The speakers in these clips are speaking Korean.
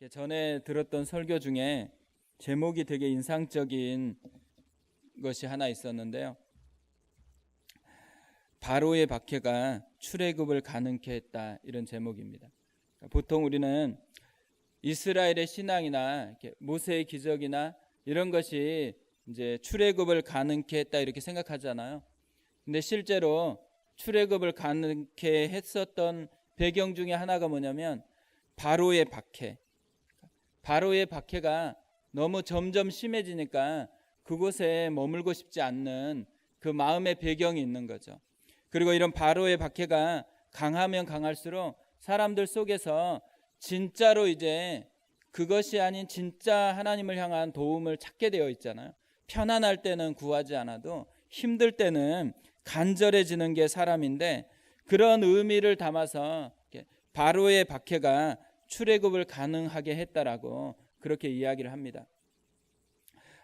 전에 들었던 설교 중에 제목이 되게 인상적인 것이 하나 있었는데요. 바로의 박해가 출애굽을 가능케 했다, 이런 제목입니다. 보통 우리는 이스라엘의 신앙이나 모세의 기적이나 이런 것이 이제 출애굽을 가능케 했다 이렇게 생각하잖아요. 근데 실제로 출애굽을 가능케 했었던 배경 중에 하나가 뭐냐면 바로의 박해. 바로의 박해가 너무 점점 심해지니까 그곳에 머물고 싶지 않는 그 마음의 배경이 있는 거죠. 그리고 이런 바로의 박해가 강하면 강할수록 사람들 속에서 진짜로 이제 그것이 아닌 진짜 하나님을 향한 도움을 찾게 되어 있잖아요. 편안할 때는 구하지 않아도 힘들 때는 간절해지는 게 사람인데, 그런 의미를 담아서 바로의 박해가 출애굽을 가능하게 했다라고 그렇게 이야기를 합니다.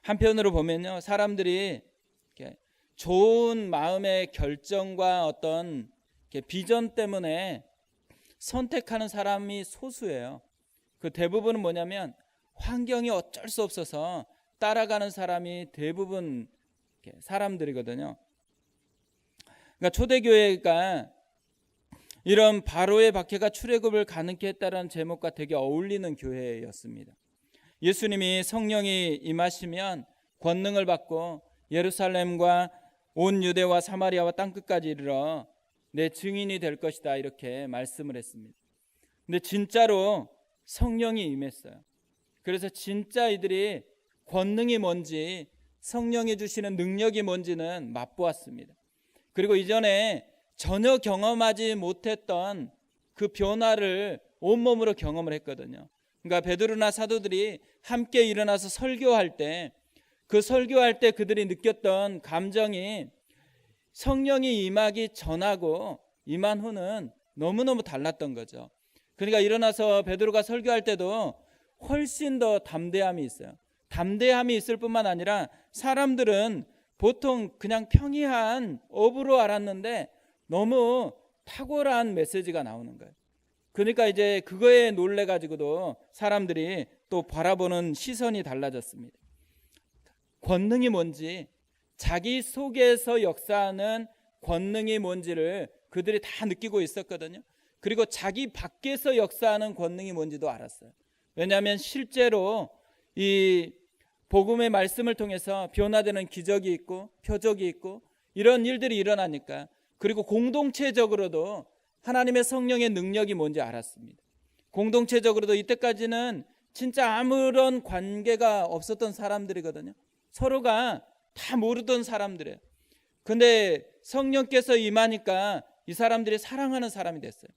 한편으로 보면요, 사람들이 좋은 마음의 결정과 어떤 비전 때문에 선택하는 사람이 소수예요. 그 대부분은 뭐냐면 환경이 어쩔 수 없어서 따라가는 사람이 대부분 사람들이거든요. 그러니까 초대교회가 이런 바로의 박해가 출애굽을 가능케 했다는 제목과 되게 어울리는 교회였습니다. 예수님이 성령이 임하시면 권능을 받고 예루살렘과 온 유대와 사마리아와 땅끝까지 이르러 내 증인이 될 것이다, 이렇게 말씀을 했습니다. 근데 진짜로 성령이 임했어요. 그래서 진짜 이들이 권능이 뭔지, 성령이 주시는 능력이 뭔지는 맛보았습니다. 그리고 이전에 전혀 경험하지 못했던 그 변화를 온몸으로 경험을 했거든요. 그러니까 베드로나 사도들이 함께 일어나서 설교할 때, 그 설교할 때 그들이 느꼈던 감정이 성령이 임하기 전하고 임한 후는 너무너무 달랐던 거죠. 그러니까 일어나서 베드로가 설교할 때도 훨씬 더 담대함이 있어요. 담대함이 있을 뿐만 아니라 사람들은 보통 그냥 평이한 어부로 알았는데 너무 탁월한 메시지가 나오는 거예요. 그러니까 이제 그거에 놀래가지고도 사람들이 또 바라보는 시선이 달라졌습니다. 권능이 뭔지, 자기 속에서 역사하는 권능이 뭔지를 그들이 다 느끼고 있었거든요. 그리고 자기 밖에서 역사하는 권능이 뭔지도 알았어요. 왜냐하면 실제로 이 복음의 말씀을 통해서 변화되는 기적이 있고 표적이 있고 이런 일들이 일어나니까, 그리고 공동체적으로도 하나님의 성령의 능력이 뭔지 알았습니다. 공동체적으로도 이때까지는 진짜 아무런 관계가 없었던 사람들이거든요. 서로가 다 모르던 사람들이에요. 근데 성령께서 임하니까 이 사람들이 사랑하는 사람이 됐어요.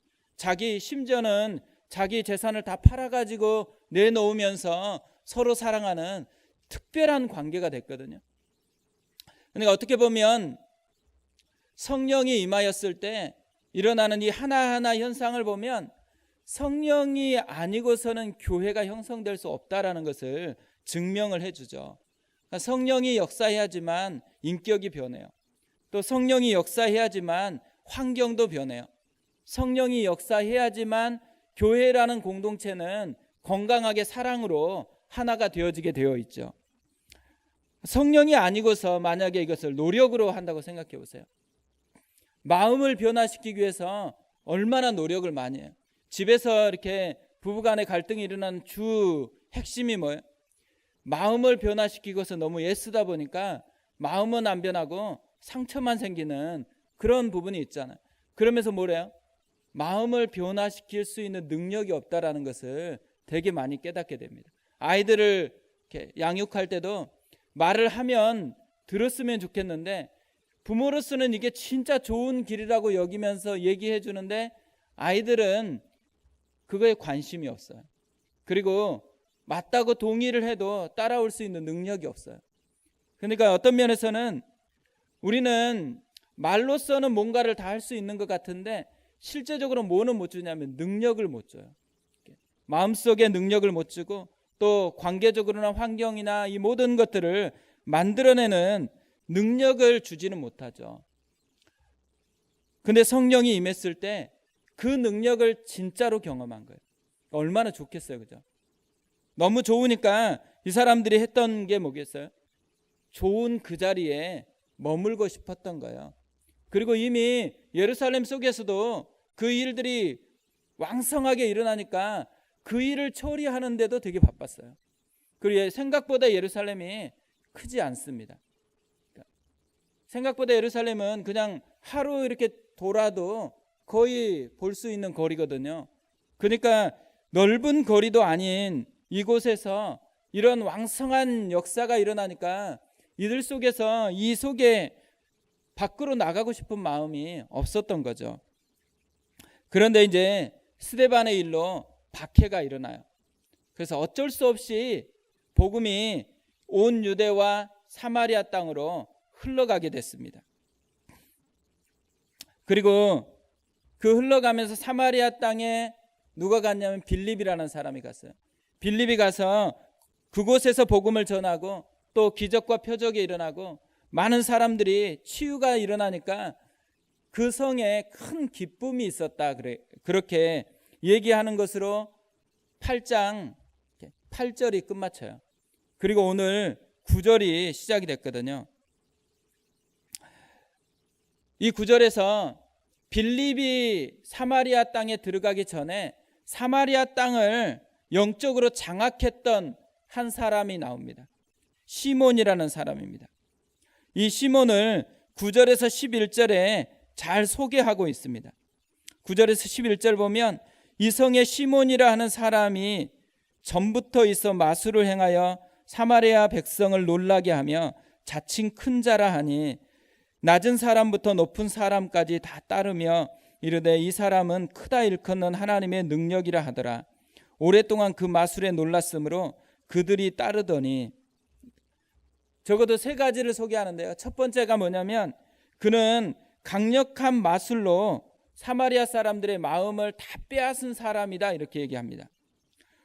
심지어는 자기 재산을 다 팔아가지고 내놓으면서 서로 사랑하는 특별한 관계가 됐거든요. 그러니까 어떻게 보면 성령이 임하였을 때 일어나는 이 하나하나 현상을 보면 성령이 아니고서는 교회가 형성될 수 없다라는 것을 증명을 해주죠. 그러니까 성령이 역사해야지만 인격이 변해요. 또 성령이 역사해야지만 환경도 변해요. 성령이 역사해야지만 교회라는 공동체는 건강하게 사랑으로 하나가 되어지게 되어 있죠. 성령이 아니고서 만약에 이것을 노력으로 한다고 생각해 보세요. 마음을 변화시키기 위해서 얼마나 노력을 많이 해요. 집에서 이렇게 부부간의 갈등이 일어나는 주 핵심이 뭐예요? 마음을 변화시키고서 너무 애쓰다 보니까 마음은 안 변하고 상처만 생기는 그런 부분이 있잖아요. 그러면서 뭐래요? 마음을 변화시킬 수 있는 능력이 없다라는 것을 되게 많이 깨닫게 됩니다. 아이들을 이렇게 양육할 때도 말을 하면 들었으면 좋겠는데 부모로서는 이게 진짜 좋은 길이라고 여기면서 얘기해 주는데 아이들은 그거에 관심이 없어요. 그리고 맞다고 동의를 해도 따라올 수 있는 능력이 없어요. 그러니까 어떤 면에서는 우리는 말로서는 뭔가를 다 할 수 있는 것 같은데 실제적으로 뭐는 못 주냐면 능력을 못 줘요. 마음속에 능력을 못 주고 또 관계적으로나 환경이나 이 모든 것들을 만들어내는 능력을 주지는 못하죠. 근데 성령이 임했을 때 그 능력을 진짜로 경험한 거예요. 얼마나 좋겠어요, 그죠? 너무 좋으니까 이 사람들이 했던 게 뭐겠어요? 좋은 그 자리에 머물고 싶었던 거예요. 그리고 이미 예루살렘 속에서도 그 일들이 왕성하게 일어나니까 그 일을 처리하는데도 되게 바빴어요. 그리고 생각보다 예루살렘이 크지 않습니다. 생각보다 예루살렘은 그냥 하루 이렇게 돌아도 거의 볼 수 있는 거리거든요. 그러니까 넓은 거리도 아닌 이곳에서 이런 왕성한 역사가 일어나니까 이들 속에서 이 속에 밖으로 나가고 싶은 마음이 없었던 거죠. 그런데 이제 스데반의 일로 박해가 일어나요. 그래서 어쩔 수 없이 복음이 온 유대와 사마리아 땅으로 흘러가게 됐습니다. 그리고 그 흘러가면서 사마리아 땅에 누가 갔냐면 빌립이라는 사람이 갔어요. 빌립이 가서 그곳에서 복음을 전하고 또 기적과 표적이 일어나고 많은 사람들이 치유가 일어나니까 그 성에 큰 기쁨이 있었다. 그렇게 얘기하는 것으로 8장 8절이 끝마쳐요. 그리고 오늘 9절이 시작이 됐거든요. 이 9절에서 빌립이 사마리아 땅에 들어가기 전에 사마리아 땅을 영적으로 장악했던 한 사람이 나옵니다. 시몬이라는 사람입니다. 이 시몬을 9절에서 11절에 잘 소개하고 있습니다. 9절에서 11절 보면 이 성에 시몬이라 하는 사람이 전부터 있어 마술을 행하여 사마리아 백성을 놀라게 하며 자칭 큰 자라 하니 낮은 사람부터 높은 사람까지 다 따르며 이르되 이 사람은 크다 일컫는 하나님의 능력이라 하더라. 오랫동안 그 마술에 놀랐으므로 그들이 따르더니 적어도 세 가지를 소개하는데요. 첫 번째가 뭐냐면 그는 강력한 마술로 사마리아 사람들의 마음을 다 빼앗은 사람이다 이렇게 얘기합니다.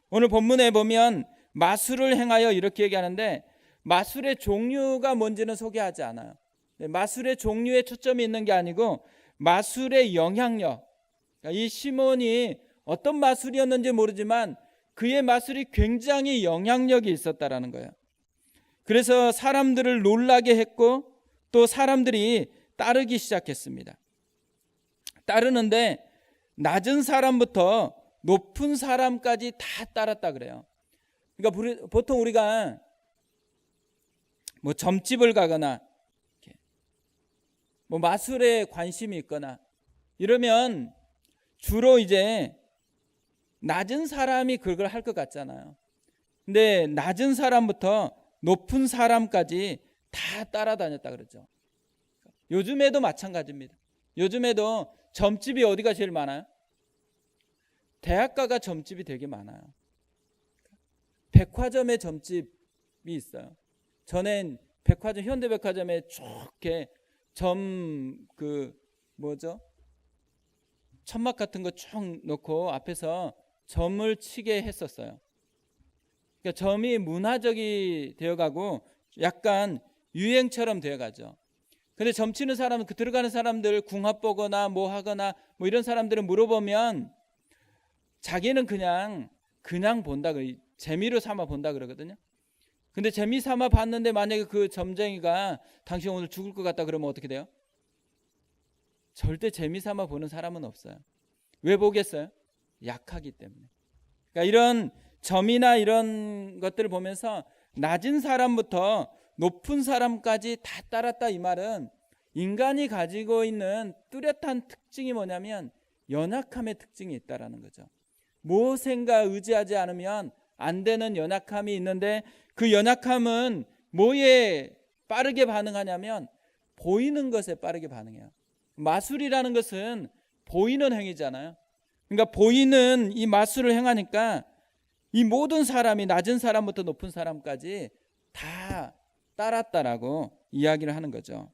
오늘 본문에 보면 마술을 행하여 이렇게 얘기하는데 마술의 종류가 뭔지는 소개하지 않아요. 마술의 종류에 초점이 있는 게 아니고 마술의 영향력. 이 시몬이 어떤 마술이었는지 모르지만 그의 마술이 굉장히 영향력이 있었다라는 거예요. 그래서 사람들을 놀라게 했고 또 사람들이 따르기 시작했습니다. 따르는데 낮은 사람부터 높은 사람까지 다 따랐다 그래요. 그러니까 보통 우리가 뭐 점집을 가거나 뭐 마술에 관심이 있거나 이러면 주로 이제 낮은 사람이 그걸 할 것 같잖아요. 근데 낮은 사람부터 높은 사람까지 다 따라다녔다 그러죠. 요즘에도 마찬가지입니다. 요즘에도 점집이 어디가 제일 많아요? 대학가가 점집이 되게 많아요. 백화점에 점집이 있어요. 전엔 백화점, 현대백화점에 좋게 천막 같은 거 쭉 놓고 앞에서 점을 치게 했었어요. 그러니까 점이 문화적이 되어가고 약간 유행처럼 되어가죠. 근데 점 치는 사람은 그 들어가는 사람들 궁합 보거나 뭐 하거나 뭐 이런 사람들은 물어보면 자기는 그냥 본다, 재미로 삼아 본다 그러거든요. 근데 재미 삼아 봤는데 만약에 그 점쟁이가 당신 오늘 죽을 것 같다 그러면 어떻게 돼요? 절대 재미 삼아 보는 사람은 없어요. 왜 보겠어요? 약하기 때문에. 그러니까 이런 점이나 이런 것들을 보면서 낮은 사람부터 높은 사람까지 다 따랐다 이 말은 인간이 가지고 있는 뚜렷한 특징이 뭐냐면 연약함의 특징이 있다라는 거죠. 무엇인가 의지하지 않으면 안 되는 연약함이 있는데 그 연약함은 뭐에 빠르게 반응하냐면 보이는 것에 빠르게 반응해요. 마술이라는 것은 보이는 행위잖아요. 그러니까 보이는 이 마술을 행하니까 이 모든 사람이 낮은 사람부터 높은 사람까지 다 따랐다라고 이야기를 하는 거죠.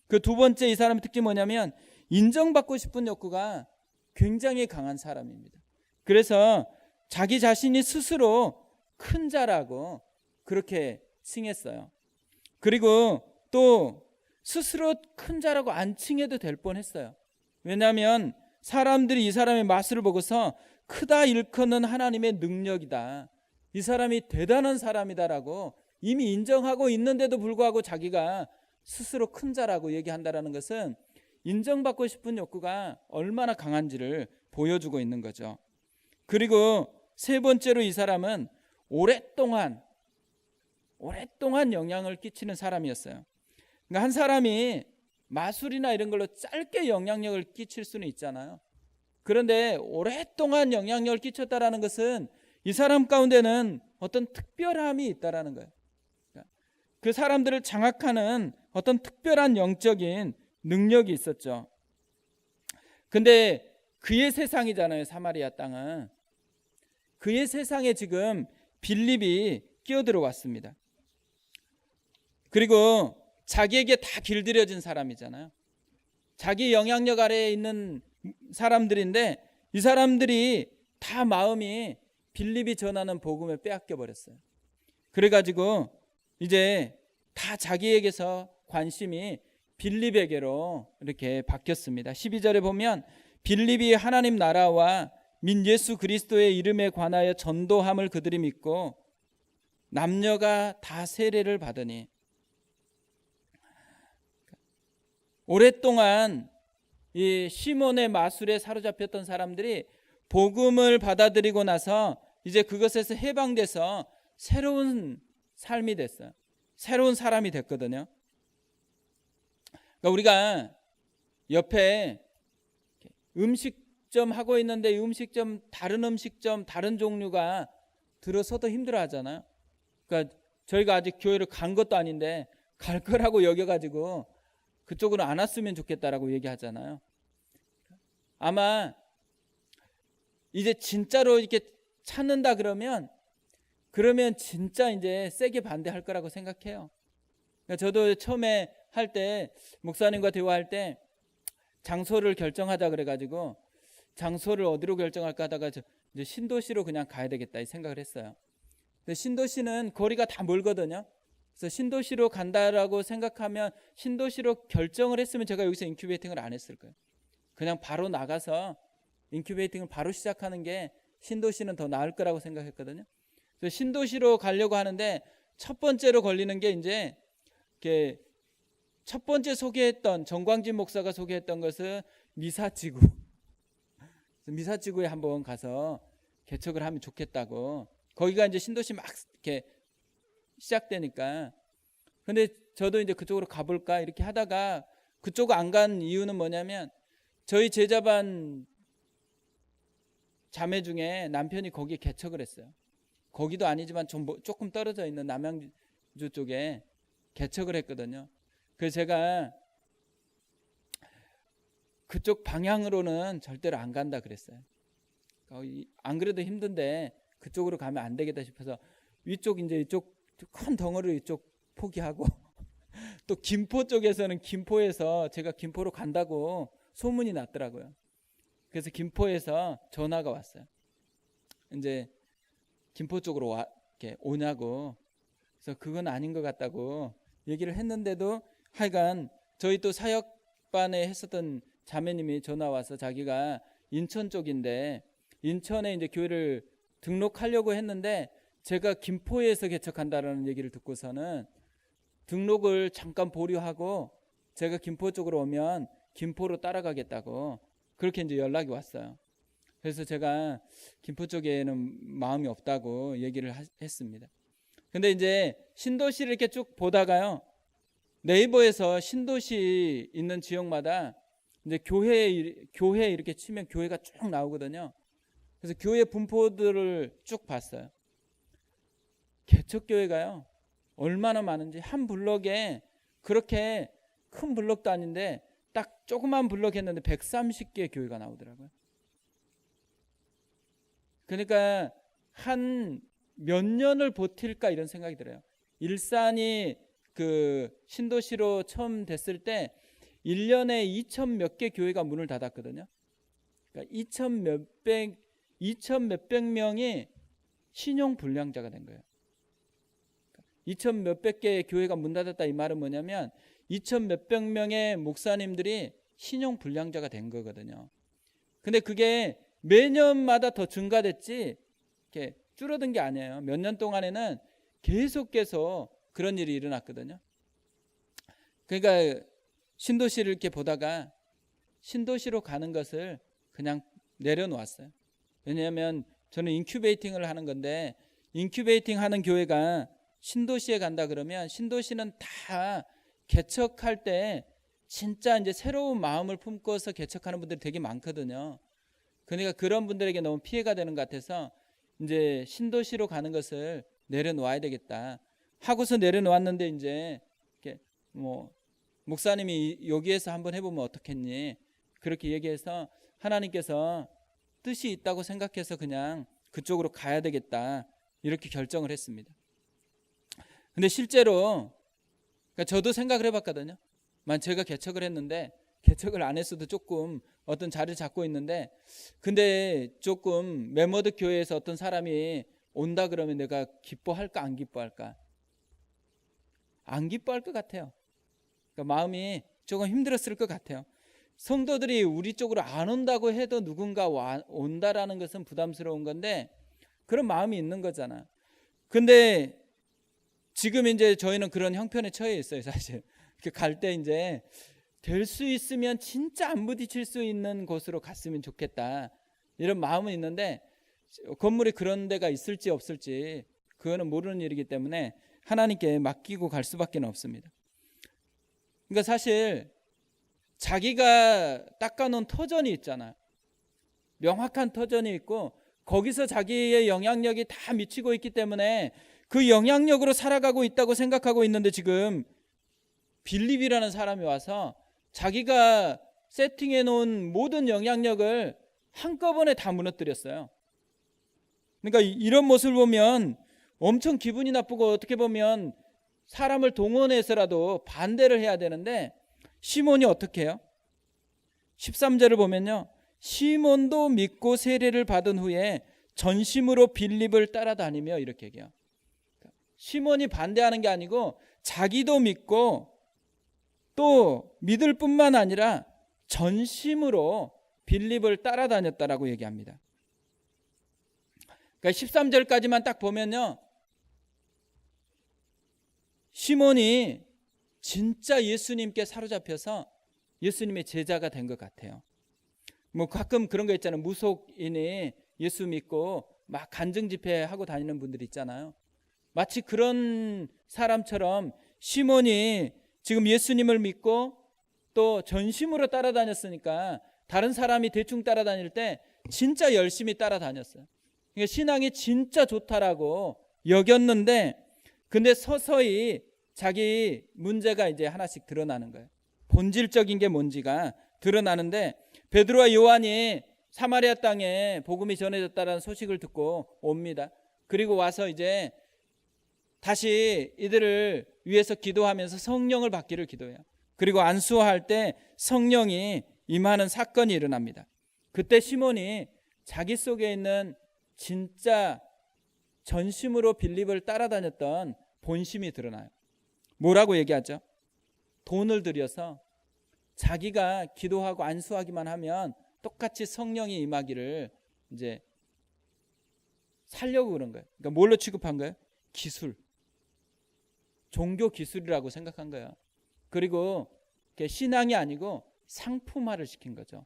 그 두 번째 이 사람의 특징이 뭐냐면 인정받고 싶은 욕구가 굉장히 강한 사람입니다. 그래서 자기 자신이 스스로 큰 자라고 그렇게 칭했어요. 그리고 또 스스로 큰 자라고 안 칭해도 될 뻔했어요. 왜냐하면 사람들이 이 사람의 마술을 보고서 크다 일컫는 하나님의 능력이다. 이 사람이 대단한 사람이다라고 이미 인정하고 있는데도 불구하고 자기가 스스로 큰 자라고 얘기한다라는 것은 인정받고 싶은 욕구가 얼마나 강한지를 보여주고 있는 거죠. 그리고 세 번째로 이 사람은 오랫동안 영향을 끼치는 사람이었어요. 그러니까 한 사람이 마술이나 이런 걸로 짧게 영향력을 끼칠 수는 있잖아요. 그런데 오랫동안 영향력을 끼쳤다라는 것은 이 사람 가운데는 어떤 특별함이 있다라는 거예요. 그 사람들을 장악하는 어떤 특별한 영적인 능력이 있었죠. 근데 그의 세상이잖아요. 사마리아 땅은. 그의 세상에 지금 빌립이 끼어들어왔습니다. 그리고 자기에게 다 길들여진 사람이잖아요. 자기 영향력 아래에 있는 사람들인데 이 사람들이 다 마음이 빌립이 전하는 복음에 빼앗겨 버렸어요. 그래가지고 이제 다 자기에게서 관심이 빌립에게로 이렇게 바뀌었습니다. 12절에 보면 빌립이 하나님 나라와 민 예수 그리스도의 이름에 관하여 전도함을 그들이 믿고 남녀가 다 세례를 받으니, 오랫동안 이 시몬의 마술에 사로잡혔던 사람들이 복음을 받아들이고 나서 이제 그것에서 해방돼서 새로운 삶이 됐어요. 새로운 사람이 됐거든요. 그러니까 우리가 옆에 음식점 하고 있는데 이 음식점 다른 종류가 들어서도 힘들어 하잖아요. 그러니까 저희가 아직 교회를 간 것도 아닌데 갈 거라고 여겨가지고 그쪽으로 안 왔으면 좋겠다라고 얘기하잖아요. 아마 이제 진짜로 이렇게 찾는다 그러면 진짜 이제 세게 반대할 거라고 생각해요. 그러니까 저도 처음에 할 때 목사님과 대화할 때 장소를 결정하자 그래가지고 장소를 어디로 결정할까 하다가 이제 신도시로 그냥 가야 되겠다 이 생각을 했어요. 근데 신도시는 거리가 다 멀거든요. 그래서 신도시로 간다라고 생각하면 신도시로 결정을 했으면 제가 여기서 인큐베이팅을 안 했을 거예요. 그냥 바로 나가서 인큐베이팅을 바로 시작하는 게 신도시는 더 나을 거라고 생각했거든요. 그래서 신도시로 가려고 하는데 첫 번째로 걸리는 게 이제 이렇게 첫 번째 소개했던 정광진 목사가 소개했던 것은 미사지구. 미사지구에 한번 가서 개척을 하면 좋겠다고. 거기가 이제 신도시 막 이렇게 시작되니까. 근데 저도 이제 그쪽으로 가볼까 이렇게 하다가 그쪽 안 간 이유는 뭐냐면 저희 제자반 자매 중에 남편이 거기에 개척을 했어요. 거기도 아니지만 조금 떨어져 있는 남양주 쪽에 개척을 했거든요. 그래서 제가 그쪽 방향으로는 절대로 안 간다 그랬어요. 안 그래도 힘든데 그쪽으로 가면 안 되겠다 싶어서 이쪽 큰 덩어리 이쪽 포기하고 또 김포 쪽에서는 김포에서 제가 김포로 간다고 소문이 났더라고요. 그래서 김포에서 전화가 왔어요. 이제 김포 쪽으로 이렇게 오냐고. 그래서 그건 아닌 것 같다고 얘기를 했는데도 하여간 저희 또 사역반에 했었던 자매님이 전화 와서 자기가 인천 쪽인데 인천에 이제 교회를 등록하려고 했는데 제가 김포에서 개척한다라는 얘기를 듣고서는 등록을 잠깐 보류하고 제가 김포 쪽으로 오면 김포로 따라가겠다고 그렇게 이제 연락이 왔어요. 그래서 제가 김포 쪽에는 마음이 없다고 얘기를 했습니다. 근데 이제 신도시를 이렇게 쭉 보다가요. 네이버에서 신도시 있는 지역마다 이제 교회 이렇게 치면 교회가 쭉 나오거든요. 그래서 교회 분포들을 쭉 봤어요. 개척교회가요. 얼마나 많은지 한 블럭에 그렇게 큰 블럭도 아닌데 딱 조그만 블럭 했는데 130개 교회가 나오더라고요. 그러니까 한 몇 년을 버틸까 이런 생각이 들어요. 일산이 그 신도시로 처음 됐을 때 1년에 2천 몇 개 교회가 문을 닫았거든요. 그러니까 2천 몇백 명이 신용 불량자가 된 거예요. 2천 몇백 개의 교회가 문 닫았다 이 말은 뭐냐면 2천 몇백 명의 목사님들이 신용 불량자가 된 거거든요. 근데 그게 매년마다 더 증가됐지 이렇게 줄어든 게 아니에요. 몇 년 동안에는 계속 그런 일이 일어났거든요. 그러니까 신도시를 이렇게 보다가 신도시로 가는 것을 그냥 내려놓았어요. 왜냐하면 저는 인큐베이팅을 하는 건데, 인큐베이팅 하는 교회가 신도시에 간다 그러면 신도시는 다 개척할 때 진짜 이제 새로운 마음을 품고서 개척하는 분들이 되게 많거든요. 그러니까 그런 분들에게 너무 피해가 되는 것 같아서 이제 신도시로 가는 것을 내려놓아야 되겠다 하고서 내려놓았는데, 이제 이렇게 뭐 목사님이 여기에서 한번 해보면 어떻겠니, 그렇게 얘기해서 하나님께서 뜻이 있다고 생각해서 그냥 그쪽으로 가야 되겠다 이렇게 결정을 했습니다. 근데 실제로 그러니까 저도 생각을 해봤거든요. 만 제가 개척을 했는데, 개척을 안 했어도 조금 어떤 자리를 잡고 있는데, 근데 조금 멤버드 교회에서 어떤 사람이 온다 그러면 내가 기뻐할까 안 기뻐할까? 안 기뻐할 것 같아요. 그러니까 마음이 조금 힘들었을 것 같아요. 성도들이 우리 쪽으로 안 온다고 해도 누군가 온다라는 것은 부담스러운 건데, 그런 마음이 있는 거잖아. 근데 지금 이제 저희는 그런 형편에 처해 있어요, 사실. 갈 때 이제 될 수 있으면 진짜 안 부딪힐 수 있는 곳으로 갔으면 좋겠다 이런 마음은 있는데, 건물에 그런 데가 있을지 없을지 그거는 모르는 일이기 때문에 하나님께 맡기고 갈 수밖에 없습니다. 그러니까 사실 자기가 닦아놓은 터전이 있잖아요. 명확한 터전이 있고 거기서 자기의 영향력이 다 미치고 있기 때문에 그 영향력으로 살아가고 있다고 생각하고 있는데, 지금 빌립이라는 사람이 와서 자기가 세팅해 놓은 모든 영향력을 한꺼번에 다 무너뜨렸어요. 그러니까 이런 모습을 보면 엄청 기분이 나쁘고, 어떻게 보면 사람을 동원해서라도 반대를 해야 되는데, 시몬이 어떻게 해요? 13절을 보면요, 시몬도 믿고 세례를 받은 후에 전심으로 빌립을 따라다니며, 이렇게 얘기해요. 시몬이 반대하는 게 아니고 자기도 믿고 또 믿을 뿐만 아니라 전심으로 빌립을 따라다녔다라고 얘기합니다. 그러니까 13절까지만 딱 보면요, 시몬이 진짜 예수님께 사로잡혀서 예수님의 제자가 된 것 같아요. 뭐 가끔 그런 거 있잖아요. 무속인이 예수 믿고 막 간증 집회하고 다니는 분들 있잖아요. 마치 그런 사람처럼 시몬이 지금 예수님을 믿고 또 전심으로 따라다녔으니까 다른 사람이 대충 따라다닐 때 진짜 열심히 따라다녔어요. 그러니까 신앙이 진짜 좋다라고 여겼는데, 근데 서서히 자기 문제가 이제 하나씩 드러나는 거예요. 본질적인 게 뭔지가 드러나는데, 베드로와 요한이 사마리아 땅에 복음이 전해졌다는 소식을 듣고 옵니다. 그리고 와서 이제 다시 이들을 위해서 기도하면서 성령을 받기를 기도해요. 그리고 안수할 때 성령이 임하는 사건이 일어납니다. 그때 시몬이 자기 속에 있는 진짜 전심으로 빌립을 따라다녔던 본심이 드러나요. 뭐라고 얘기하죠? 돈을 들여서 자기가 기도하고 안수하기만 하면 똑같이 성령이 임하기를 이제 살려고 그런 거예요. 그러니까 뭘로 취급한 거예요? 기술, 종교 기술이라고 생각한 거예요. 그리고 신앙이 아니고 상품화를 시킨 거죠.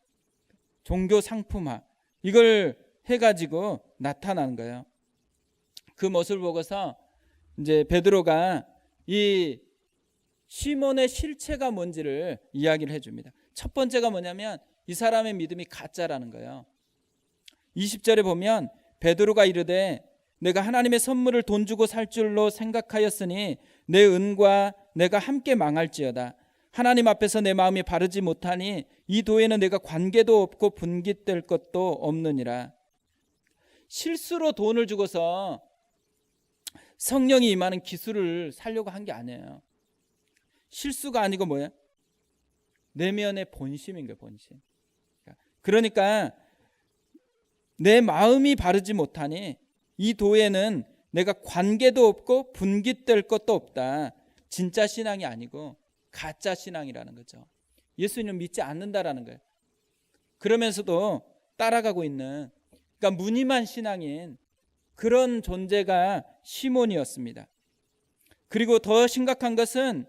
종교 상품화, 이걸 해가지고 나타나는 거예요. 그 모습을 보고서 이제 베드로가 이 시몬의 실체가 뭔지를 이야기를 해줍니다. 첫 번째가 뭐냐면 이 사람의 믿음이 가짜라는 거예요. 20절에 보면 베드로가 이르되 내가 하나님의 선물을 돈 주고 살 줄로 생각하였으니 내 은과 내가 함께 망할지어다. 하나님 앞에서 내 마음이 바르지 못하니 이 도에는 내가 관계도 없고 분깃될 것도 없느니라. 실수로 돈을 주고서 성령이 임하는 기술을 살려고 한 게 아니에요. 실수가 아니고 뭐예요? 내면의 본심인 거예요, 본심. 그러니까 내 마음이 바르지 못하니 이 도에는 내가 관계도 없고 분깃될 것도 없다. 진짜 신앙이 아니고 가짜 신앙이라는 거죠. 예수님을 믿지 않는다라는 거예요. 그러면서도 따라가고 있는, 그러니까 무늬만 신앙인, 그런 존재가 시몬이었습니다. 그리고 더 심각한 것은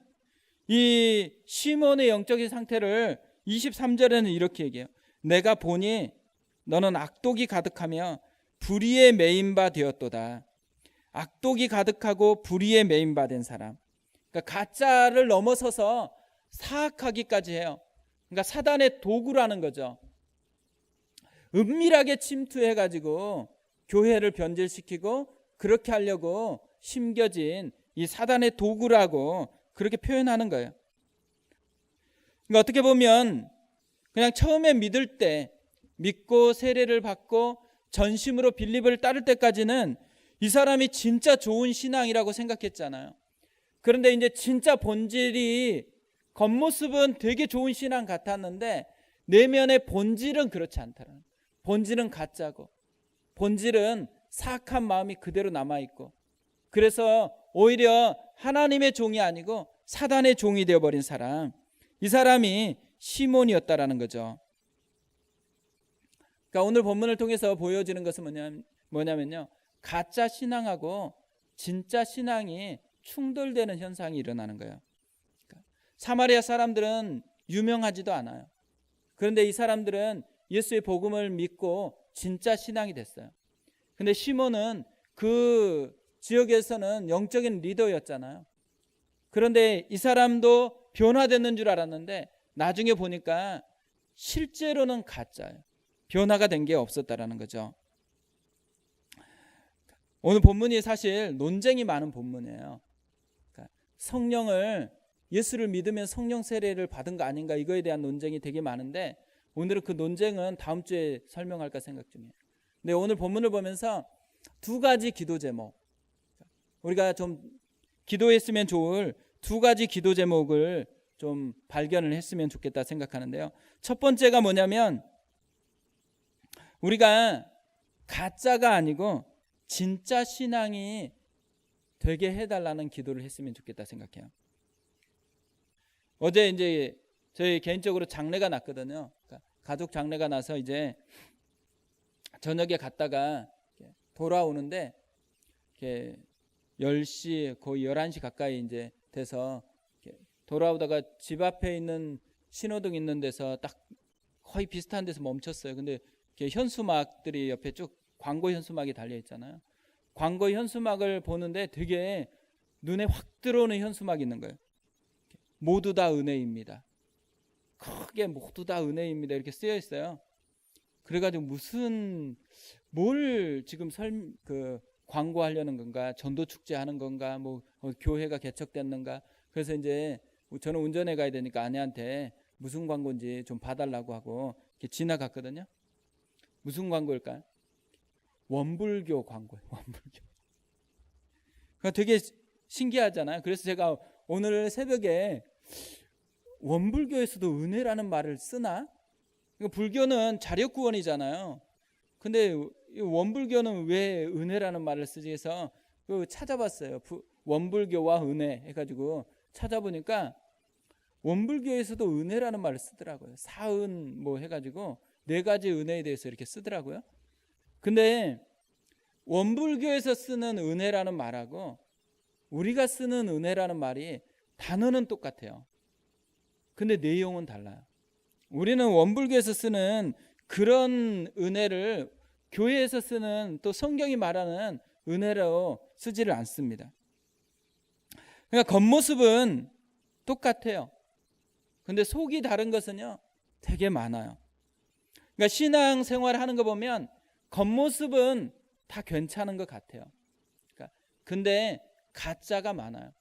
이 시몬의 영적인 상태를 23절에는 이렇게 얘기해요. 내가 보니 너는 악독이 가득하며 불의에 매인 바 되었도다. 악독이 가득하고 불의에 매인 바 된 사람. 그러니까 가짜를 넘어서서 사악하기까지 해요. 그러니까 사단의 도구라는 거죠. 은밀하게 침투해가지고 교회를 변질시키고 그렇게 하려고 심겨진 이 사단의 도구라고 그렇게 표현하는 거예요. 그러니까 어떻게 보면 그냥 처음에 믿을 때, 믿고 세례를 받고 전심으로 빌립을 따를 때까지는 이 사람이 진짜 좋은 신앙이라고 생각했잖아요. 그런데 이제 진짜 본질이, 겉모습은 되게 좋은 신앙 같았는데 내면의 본질은 그렇지 않다는 거예요. 본질은 가짜고, 본질은 사악한 마음이 그대로 남아있고, 그래서 오히려 하나님의 종이 아니고 사단의 종이 되어버린 사람, 이 사람이 시몬이었다라는 거죠. 그러니까 오늘 본문을 통해서 보여지는 것은 뭐냐면요, 가짜 신앙하고 진짜 신앙이 충돌되는 현상이 일어나는 거예요. 그러니까 사마리아 사람들은 유명하지도 않아요. 그런데 이 사람들은 예수의 복음을 믿고 진짜 신앙이 됐어요. 근데 시몬은 그 지역에서는 영적인 리더였잖아요. 그런데 이 사람도 변화됐는 줄 알았는데 나중에 보니까 실제로는 가짜예요. 변화가 된 게 없었다라는 거죠. 오늘 본문이 사실 논쟁이 많은 본문이에요. 그러니까 성령을, 예수를 믿으면 성령 세례를 받은 거 아닌가, 이거에 대한 논쟁이 되게 많은데 오늘은 그 논쟁은 다음 주에 설명할까 생각 중이에요. 근데 오늘 본문을 보면서 두 가지 기도 제목, 우리가 좀 기도했으면 좋을 두 가지 기도 제목을 좀 발견을 했으면 좋겠다 생각하는데요. 첫 번째가 뭐냐면 우리가 가짜가 아니고 진짜 신앙이 되게 해달라는 기도를 했으면 좋겠다 생각해요. 어제 이제 저희 개인적으로 장례가 났거든요. 그러니까 가족 장례가 나서 이제 저녁에 갔다가 돌아오는데 10시 거의 11시 가까이 이제 돼서 돌아오다가 집 앞에 있는 신호등 있는 데서 딱 거의 비슷한 데서 멈췄어요. 근데 현수막들이 옆에 쭉 광고 현수막이 달려 있잖아요. 광고 현수막을 보는데 되게 눈에 확 들어오는 현수막이 있는 거예요. 모두 다 은혜입니다. 크게 모두 다 은혜입니다. 이렇게 쓰여 있어요. 그래가지고 뭘 지금 광고하려는 건가? 전도 축제 하는 건가? 뭐 교회가 개척됐는가? 그래서 이제 저는 운전해 가야 되니까 아내한테 무슨 광고인지 좀 봐달라고 하고 이렇게 지나갔거든요. 무슨 광고일까요? 원불교 광고예요. 원불교. 그러니까 되게 신기하잖아요. 그래서 제가 오늘 새벽에 원불교에서도 은혜라는 말을 쓰나? 그러니까 불교는 자력구원이잖아요. 근데 원불교는 왜 은혜라는 말을 쓰지 해서 찾아봤어요. 원불교와 은혜 해가지고 찾아보니까 원불교에서도 은혜라는 말을 쓰더라고요. 사은 뭐 해가지고 4가지 은혜에 대해서 이렇게 쓰더라고요. 근데 원불교에서 쓰는 은혜라는 말하고 우리가 쓰는 은혜라는 말이 단어는 똑같아요. 근데 내용은 달라요. 우리는 원불교에서 쓰는 그런 은혜를 교회에서 쓰는, 또 성경이 말하는 은혜로 쓰지를 않습니다. 그러니까 겉모습은 똑같아요. 근데 속이 다른 것은요 되게 많아요. 그러니까 신앙생활 하는 거 보면 겉모습은 다 괜찮은 것 같아요. 그러니까 근데 가짜가 많아요.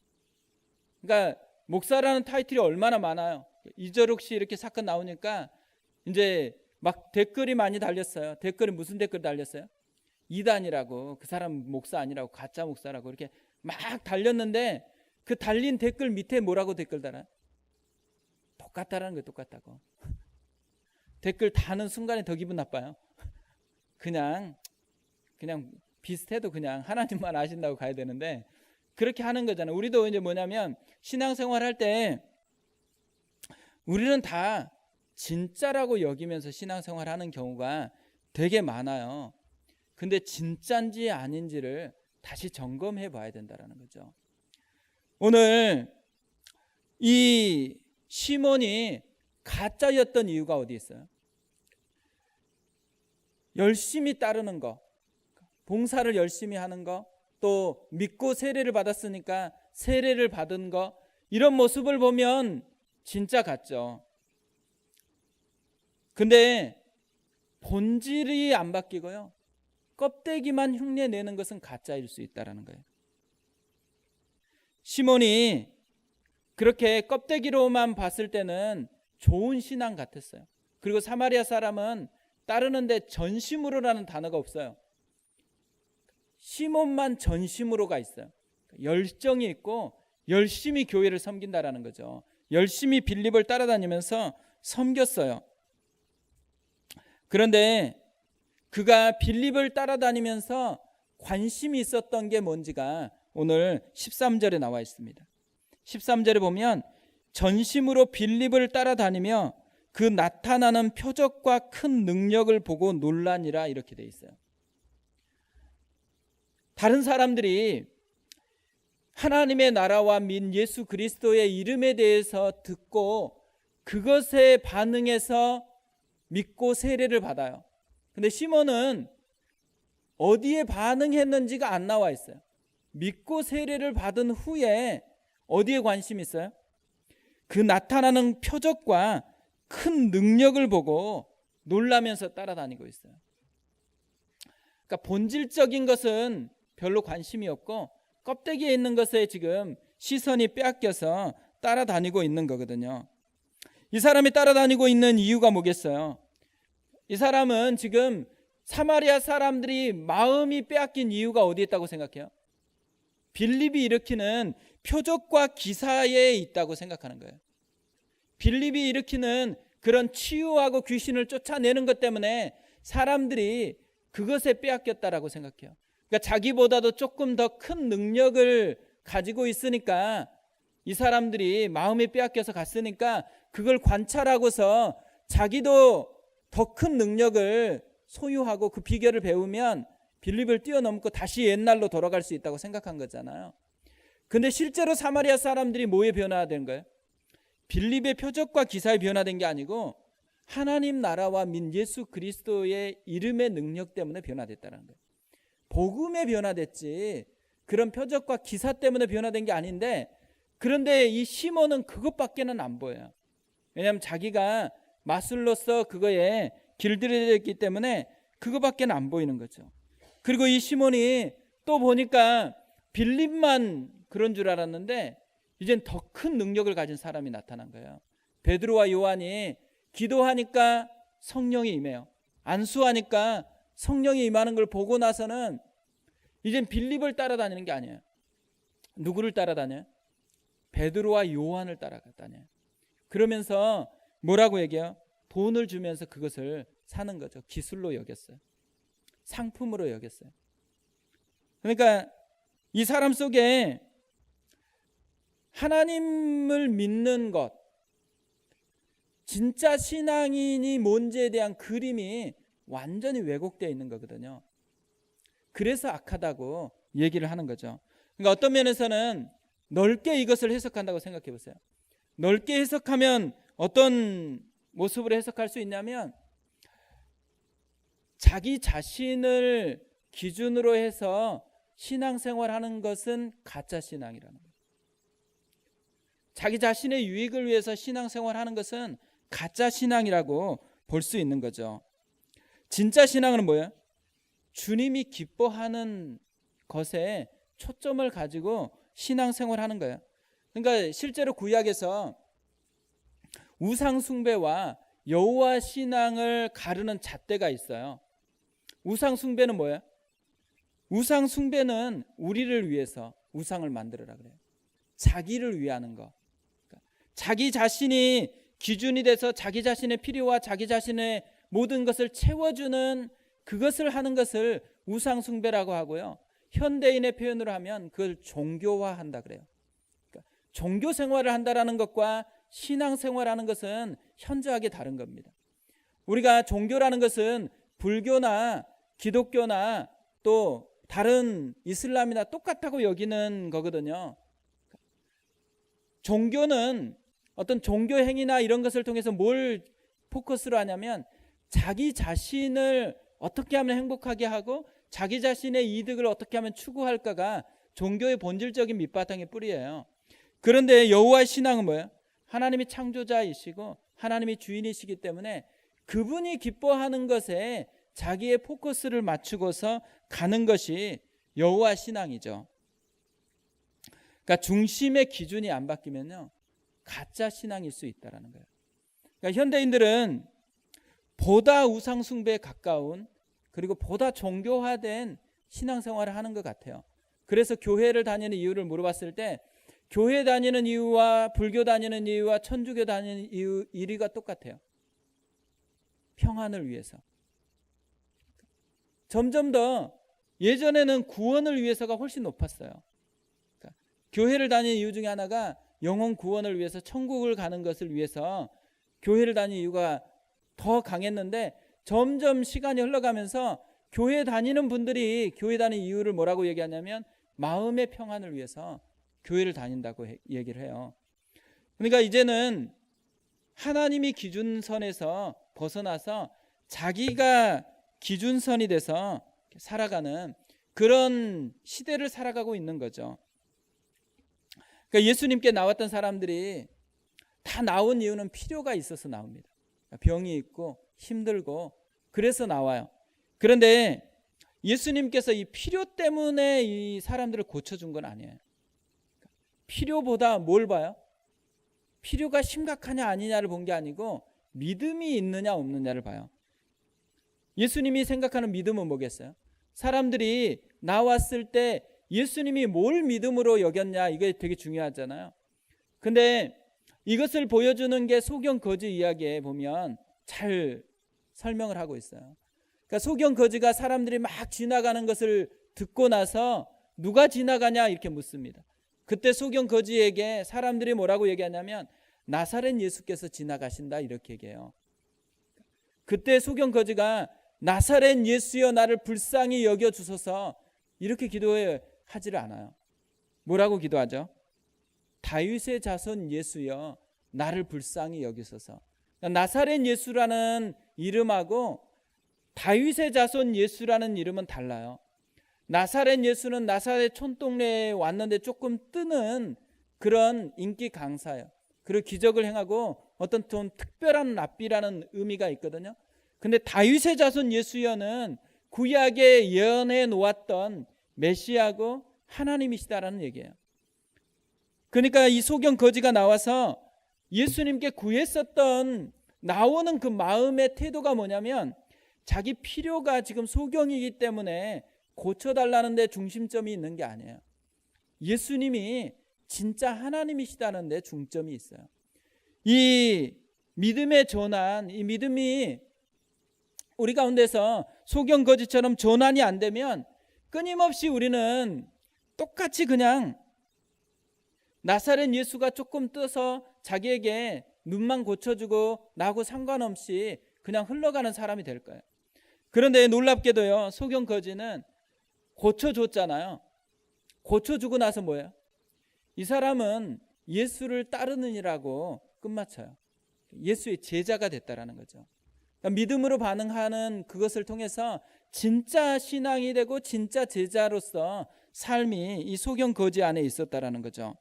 그러니까 목사라는 타이틀이 얼마나 많아요. 이재록 씨 이렇게 사건 나오니까 이제 막 댓글이 많이 달렸어요. 댓글이 무슨 댓글 달렸어요? 이단이라고, 그 사람 목사 아니라고, 가짜 목사라고 이렇게 막 달렸는데 그 달린 댓글 밑에 뭐라고 댓글 달아요? 똑같다라는 게 똑같다고. 댓글 다는 순간에 더 기분 나빠요. 그냥 비슷해도 그냥 하나님만 아신다고 가야 되는데 그렇게 하는 거잖아요. 우리도 이제 뭐냐면 신앙생활 할 때 우리는 다 진짜라고 여기면서 신앙생활 하는 경우가 되게 많아요. 근데 진짜인지 아닌지를 다시 점검해 봐야 된다는 거죠. 오늘 이 시몬이 가짜였던 이유가 어디 있어요? 열심히 따르는 거, 봉사를 열심히 하는 거, 또 믿고 세례를 받았으니까 세례를 받은 거, 이런 모습을 보면 진짜 같죠. 근데 본질이 안 바뀌고요, 껍데기만 흉내내는 것은 가짜일 수 있다는 거예요. 시몬이 그렇게 껍데기로만 봤을 때는 좋은 신앙 같았어요. 그리고 사마리아 사람은 따르는데 전심으로라는 단어가 없어요. 시몬만 전심으로가 있어요. 열정이 있고 열심히 교회를 섬긴다라는 거죠. 열심히 빌립을 따라다니면서 섬겼어요. 그런데 그가 빌립을 따라다니면서 관심이 있었던 게 뭔지가 오늘 13절에 나와 있습니다. 13절에 보면 전심으로 빌립을 따라다니며 그 나타나는 표적과 큰 능력을 보고 놀라니라, 이렇게 돼 있어요. 다른 사람들이 하나님의 나라와 민 예수 그리스도의 이름에 대해서 듣고 그것에 반응해서 믿고 세례를 받아요. 근데 시몬은 어디에 반응했는지가 안 나와 있어요. 믿고 세례를 받은 후에 어디에 관심이 있어요? 그 나타나는 표적과 큰 능력을 보고 놀라면서 따라다니고 있어요. 그러니까 본질적인 것은 별로 관심이 없고 껍데기에 있는 것에 지금 시선이 빼앗겨서 따라다니고 있는 거거든요. 이 사람이 따라다니고 있는 이유가 뭐겠어요? 이 사람은 지금 사마리아 사람들이 마음이 빼앗긴 이유가 어디에 있다고 생각해요? 빌립이 일으키는 표적과 기사에 있다고 생각하는 거예요. 빌립이 일으키는 그런 치유하고 귀신을 쫓아내는 것 때문에 사람들이 그것에 빼앗겼다라고 생각해요. 그러니까 자기보다도 조금 더 큰 능력을 가지고 있으니까 이 사람들이 마음이 빼앗겨서 갔으니까 그걸 관찰하고서 자기도 더 큰 능력을 소유하고 그 비결을 배우면 빌립을 뛰어넘고 다시 옛날로 돌아갈 수 있다고 생각한 거잖아요. 근데 실제로 사마리아 사람들이 뭐에 변화된 거예요? 빌립의 표적과 기사에 변화된 게 아니고 하나님 나라와 민 예수 그리스도의 이름의 능력 때문에 변화됐다는 거예요. 복음에 변화됐지 그런 표적과 기사 때문에 변화된 게 아닌데, 그런데 이 시몬은 그것밖에는 안 보여요. 왜냐하면 자기가 마술로서 그거에 길들여져 있기 때문에 그거밖에는 안 보이는 거죠. 그리고 이 시몬이 또 보니까 빌립만 그런 줄 알았는데 이젠 더 큰 능력을 가진 사람이 나타난 거예요. 베드로와 요한이 기도하니까 성령이 임해요. 안수하니까 성령이 임하는 걸 보고 나서는 이젠 빌립을 따라다니는 게 아니에요. 누구를 따라다녀요? 베드로와 요한을 따라다녀요. 그러면서 뭐라고 얘기해요? 돈을 주면서 그것을 사는 거죠. 기술로 여겼어요. 상품으로 여겼어요. 그러니까 이 사람 속에 하나님을 믿는 것, 진짜 신앙인이 뭔지에 대한 그림이 완전히 왜곡되어 있는 거거든요. 그래서 악하다고 얘기를 하는 거죠. 그러니까 어떤 면에서는 넓게 이것을 해석한다고 생각해 보세요. 넓게 해석하면 어떤 모습으로 해석할 수 있냐면, 자기 자신을 기준으로 해서 신앙생활하는 것은 가짜 신앙이라는 거예요. 자기 자신의 유익을 위해서 신앙생활하는 것은 가짜 신앙이라고 볼 수 있는 거죠. 진짜 신앙은 뭐예요? 주님이 기뻐하는 것에 초점을 가지고 신앙생활하는 거예요. 그러니까 실제로 구약에서 우상 숭배와 여호와 신앙을 가르는 잣대가 있어요. 우상 숭배는 뭐예요? 우상 숭배는 우리를 위해서 우상을 만들어라 그래요. 자기를 위하는 거. 그러니까 자기 자신이 기준이 돼서 자기 자신의 필요와 자기 자신의 모든 것을 채워주는 그것을 하는 것을 우상 숭배라고 하고요. 현대인의 표현으로 하면 그걸 종교화한다 그래요. 그러니까 종교 생활을 한다라는 것과 신앙 생활하는 것은 현저하게 다른 겁니다. 우리가 종교라는 것은 불교나 기독교나 또 다른 이슬람이나 똑같다고 여기는 거거든요. 종교는 어떤 종교 행위나 이런 것을 통해서 뭘 포커스로 하냐면 자기 자신을 어떻게 하면 행복하게 하고 자기 자신의 이득을 어떻게 하면 추구할까가 종교의 본질적인 밑바탕의 뿌리예요. 그런데 여호와의 신앙은 뭐예요? 하나님이 창조자이시고 하나님이 주인이시기 때문에 그분이 기뻐하는 것에 자기의 포커스를 맞추고서 가는 것이 여호와 신앙이죠. 그러니까 중심의 기준이 안 바뀌면요, 가짜 신앙일 수 있다라는 거예요. 그러니까 현대인들은 보다 우상 숭배에 가까운 그리고 보다 종교화된 신앙생활을 하는 것 같아요. 그래서 교회를 다니는 이유를 물어봤을 때 교회 다니는 이유와 불교 다니는 이유와 천주교 다니는 이유 1위가 똑같아요. 평안을 위해서. 점점 더 예전에는 구원을 위해서가 훨씬 높았어요. 그러니까 교회를 다니는 이유 중에 하나가 영혼 구원을 위해서 천국을 가는 것을 위해서 교회를 다니는 이유가 더 강했는데 점점 시간이 흘러가면서 교회 다니는 분들이 교회 다니는 이유를 뭐라고 얘기하냐면 마음의 평안을 위해서 교회를 다닌다고 얘기를 해요. 그러니까 이제는 하나님이 기준선에서 벗어나서 자기가 기준선이 돼서 살아가는 그런 시대를 살아가고 있는 거죠. 그러니까 예수님께 나왔던 사람들이 다 나온 이유는 필요가 있어서 나옵니다. 병이 있고 힘들고 그래서 나와요. 그런데 예수님께서 이 필요 때문에 이 사람들을 고쳐준 건 아니에요. 필요보다 뭘 봐요? 필요가 심각하냐 아니냐를 본 게 아니고 믿음이 있느냐 없느냐를 봐요. 예수님이 생각하는 믿음은 뭐겠어요? 사람들이 나왔을 때 예수님이 뭘 믿음으로 여겼냐, 이게 되게 중요하잖아요. 근데 이것을 보여주는 게 소경 거지 이야기에 보면 잘 설명을 하고 있어요. 그러니까 소경 거지가 사람들이 막 지나가는 것을 듣고 나서 누가 지나가냐 이렇게 묻습니다. 그때 소경 거지에게 사람들이 뭐라고 얘기하냐면 나사렛 예수께서 지나가신다 이렇게 얘기해요. 그때 소경 거지가 나사렛 예수여 나를 불쌍히 여겨주소서 이렇게 기도하지를 않아요. 뭐라고 기도하죠? 다윗의 자손 예수여 나를 불쌍히 여기소서. 나사렛 예수라는 이름하고 다윗의 자손 예수라는 이름은 달라요. 나사렛 예수는 나사렛 촌동네에 왔는데 조금 뜨는 그런 인기 강사예요. 그리고 기적을 행하고 어떤 좀 특별한 랍비라는 의미가 있거든요. 근데 다윗의 자손 예수여는 구약에 예언해 놓았던 메시아고 하나님이시다라는 얘기예요. 그러니까 이 소경 거지가 나와서 예수님께 구했었던 나오는 그 마음의 태도가 뭐냐면 자기 필요가 지금 소경이기 때문에 고쳐달라는 데 중심점이 있는 게 아니에요. 예수님이 진짜 하나님이시다는 데 중점이 있어요. 이 믿음의 전환, 이 믿음이 우리 가운데서 소경 거지처럼 전환이 안 되면 끊임없이 우리는 똑같이 그냥 나사렛 예수가 조금 떠서 자기에게 눈만 고쳐주고 나하고 상관없이 그냥 흘러가는 사람이 될 거예요. 그런데 놀랍게도요, 소경 거지는 고쳐줬잖아요. 고쳐주고 나서 뭐예요? 이 사람은 예수를 따르느니라고 끝마쳐요. 예수의 제자가 됐다라는 거죠. 그러니까 믿음으로 반응하는 그것을 통해서 진짜 신앙이 되고 진짜 제자로서 삶이 이 소경 거지 안에 있었다라는 거죠.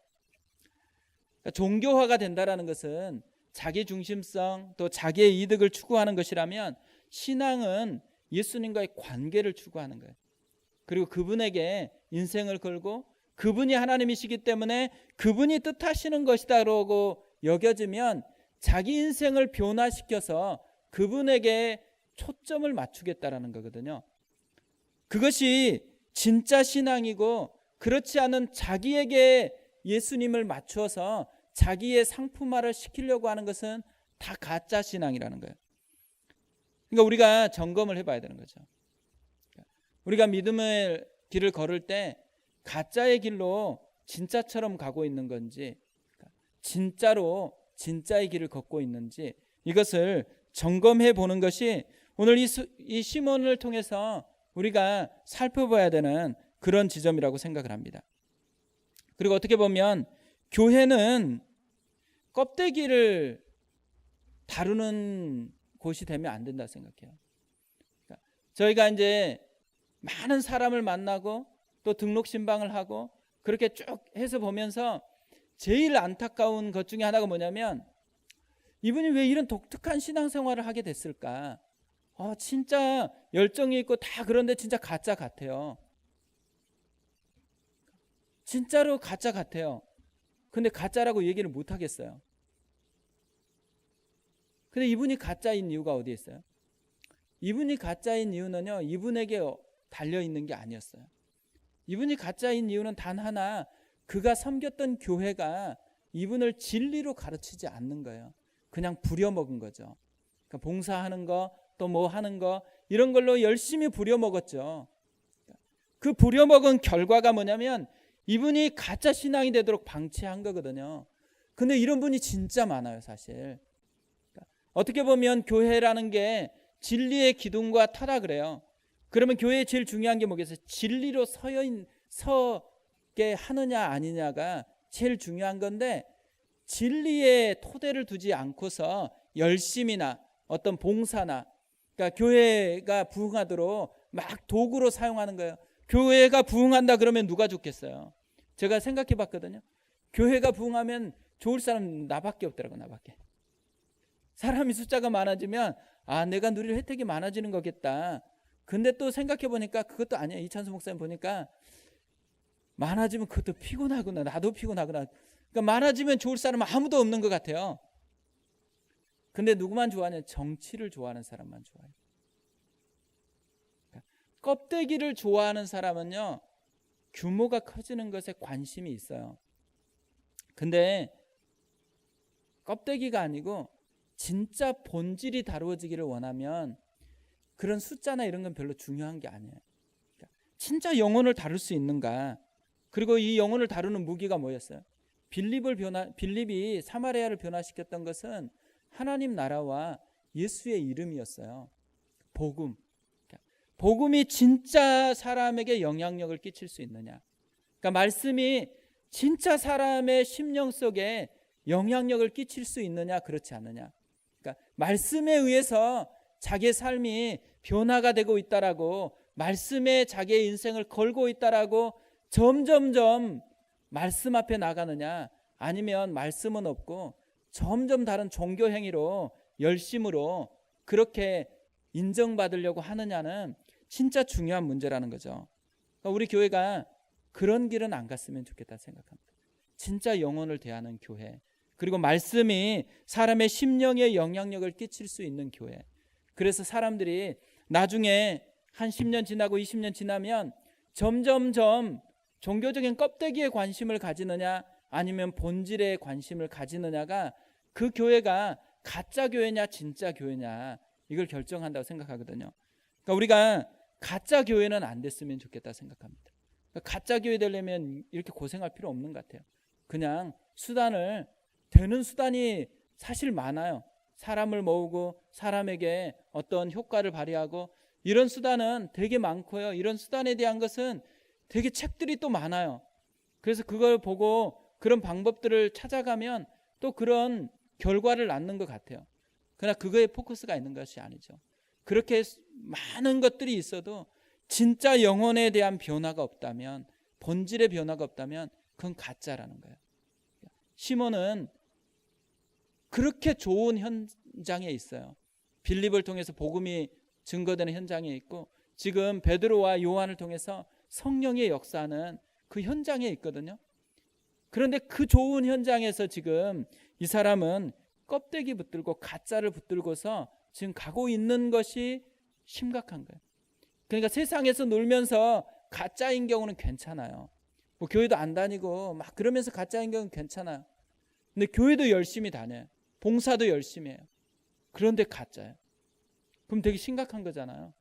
그러니까 종교화가 된다라는 것은 자기 중심성 또 자기의 이득을 추구하는 것이라면 신앙은 예수님과의 관계를 추구하는 거예요. 그리고 그분에게 인생을 걸고 그분이 하나님이시기 때문에 그분이 뜻하시는 것이다라고 여겨지면 자기 인생을 변화시켜서 그분에게 초점을 맞추겠다라는 거거든요. 그것이 진짜 신앙이고 그렇지 않은 자기에게 예수님을 맞춰서 자기의 상품화를 시키려고 하는 것은 다 가짜 신앙이라는 거예요. 그러니까 우리가 점검을 해봐야 되는 거죠. 우리가 믿음의 길을 걸을 때 가짜의 길로 진짜처럼 가고 있는 건지 진짜로 진짜의 길을 걷고 있는지 이것을 점검해 보는 것이 오늘 이 시몬을 통해서 우리가 살펴봐야 되는 그런 지점이라고 생각을 합니다. 그리고 어떻게 보면 교회는 껍데기를 다루는 곳이 되면 안 된다 생각해요. 그러니까 저희가 이제 많은 사람을 만나고 또 등록 신방을 하고 그렇게 쭉 해서 보면서 제일 안타까운 것 중에 하나가 뭐냐면 이분이 왜 이런 독특한 신앙생활을 하게 됐을까? 진짜 열정이 있고 다 그런데 진짜 가짜 같아요. 진짜로 가짜 같아요. 근데 가짜라고 얘기를 못 하겠어요. 근데 이분이 가짜인 이유가 어디에 있어요? 이분이 가짜인 이유는요, 이분에게 달려있는 게 아니었어요. 이분이 가짜인 이유는 단 하나, 그가 섬겼던 교회가 이분을 진리로 가르치지 않는 거예요. 그냥 부려먹은 거죠. 그러니까 봉사하는 거, 또 뭐 하는 거 이런 걸로 열심히 부려먹었죠. 그 부려먹은 결과가 뭐냐면 이분이 가짜 신앙이 되도록 방치한 거거든요. 근데 이런 분이 진짜 많아요, 사실. 어떻게 보면 교회라는 게 진리의 기둥과 터라 그래요. 그러면 교회에 제일 중요한 게 뭐겠어요? 진리로 서게 하느냐 아니냐가 제일 중요한 건데 진리의 토대를 두지 않고서 열심이나 어떤 봉사나 그러니까 교회가 부흥하도록 막 도구로 사용하는 거예요. 교회가 부흥한다 그러면 누가 좋겠어요? 제가 생각해 봤거든요. 교회가 부흥하면 좋을 사람 나밖에 없더라고요. 나밖에. 사람이 숫자가 많아지면 내가 누릴 혜택이 많아지는 거겠다. 근데 또 생각해 보니까 그것도 아니에요. 이찬수 목사님 보니까 많아지면 그것도 피곤하구나. 나도 피곤하구나. 그러니까 많아지면 좋을 사람은 아무도 없는 것 같아요. 근데 누구만 좋아하냐? 정치를 좋아하는 사람만 좋아해요. 그러니까 껍데기를 좋아하는 사람은요, 규모가 커지는 것에 관심이 있어요. 근데 껍데기가 아니고 진짜 본질이 다루어지기를 원하면 그런 숫자나 이런 건 별로 중요한 게 아니에요. 그러니까 진짜 영혼을 다룰 수 있는가? 그리고 이 영혼을 다루는 무기가 뭐였어요? 빌립이 사마리아를 변화시켰던 것은 하나님 나라와 예수의 이름이었어요. 복음. 복음이 진짜 사람에게 영향력을 끼칠 수 있느냐? 그러니까 말씀이 진짜 사람의 심령 속에 영향력을 끼칠 수 있느냐, 그렇지 않느냐? 그러니까 말씀에 의해서 자기의 삶이 변화가 되고 있다라고, 말씀에 자기의 인생을 걸고 있다라고 점점점 말씀 앞에 나가느냐, 아니면 말씀은 없고 점점 다른 종교 행위로 열심으로 그렇게 인정받으려고 하느냐는 진짜 중요한 문제라는 거죠. 그러니까 우리 교회가 그런 길은 안 갔으면 좋겠다 생각합니다. 진짜 영혼을 대하는 교회, 그리고 말씀이 사람의 심령에 영향력을 끼칠 수 있는 교회. 그래서 사람들이 나중에 한 10년 지나고 20년 지나면 점점점 종교적인 껍데기에 관심을 가지느냐 아니면 본질에 관심을 가지느냐가 그 교회가 가짜 교회냐 진짜 교회냐 이걸 결정한다고 생각하거든요. 그러니까 우리가 가짜 교회는 안 됐으면 좋겠다 생각합니다. 그러니까 가짜 교회 되려면 이렇게 고생할 필요 없는 것 같아요. 그냥 되는 수단이 사실 많아요. 사람을 모으고 사람에게 어떤 효과를 발휘하고 이런 수단은 되게 많고요. 이런 수단에 대한 것은 되게 책들이 또 많아요. 그래서 그걸 보고 그런 방법들을 찾아가면 또 그런 결과를 낳는 것 같아요. 그러나 그거에 포커스가 있는 것이 아니죠. 그렇게 많은 것들이 있어도 진짜 영혼에 대한 변화가 없다면, 본질의 변화가 없다면 그건 가짜라는 거예요. 시몬은 그렇게 좋은 현장에 있어요. 빌립을 통해서 복음이 증거되는 현장에 있고 지금 베드로와 요한을 통해서 성령의 역사는 그 현장에 있거든요. 그런데 그 좋은 현장에서 지금 이 사람은 껍데기 붙들고 가짜를 붙들고서 지금 가고 있는 것이 심각한 거예요. 그러니까 세상에서 놀면서 가짜인 경우는 괜찮아요. 뭐 교회도 안 다니고 막 그러면서 가짜인 경우는 괜찮아요. 근데 교회도 열심히 다녀요. 봉사도 열심히 해요. 그런데 가짜예요. 그럼 되게 심각한 거잖아요.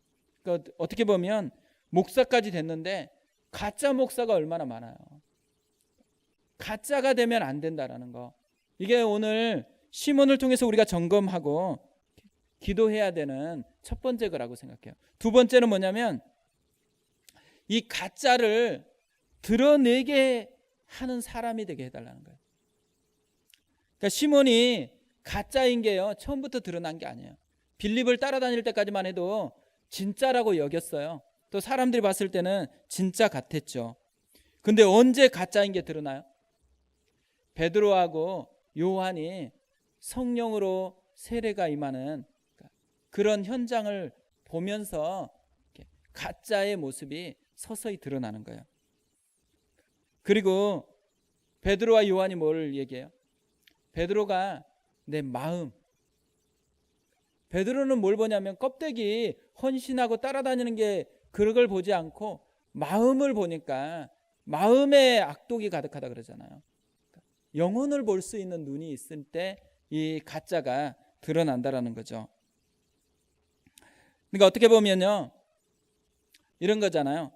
그러니까 어떻게 보면 목사까지 됐는데 가짜 목사가 얼마나 많아요. 가짜가 되면 안 된다라는 거. 이게 오늘 시몬을 통해서 우리가 점검하고 기도해야 되는 첫 번째 거라고 생각해요. 두 번째는 뭐냐면 이 가짜를 드러내게 하는 사람이 되게 해달라는 거예요. 그러니까 시몬이 가짜인 게요, 처음부터 드러난 게 아니에요. 빌립을 따라다닐 때까지만 해도 진짜라고 여겼어요. 또 사람들이 봤을 때는 진짜 같았죠. 근데 언제 가짜인 게 드러나요? 베드로하고 요한이 성령으로 세례가 임하는 그런 현장을 보면서 가짜의 모습이 서서히 드러나는 거예요. 그리고 베드로와 요한이 뭘 얘기해요? 베드로가 내 마음. 베드로는 뭘 보냐면 껍데기 헌신하고 따라다니는 게 그걸 보지 않고 마음을 보니까 마음에 악독이 가득하다 그러잖아요. 영혼을 볼 수 있는 눈이 있을 때 이 가짜가 드러난다라는 거죠. 그러니까 어떻게 보면요, 이런 거잖아요.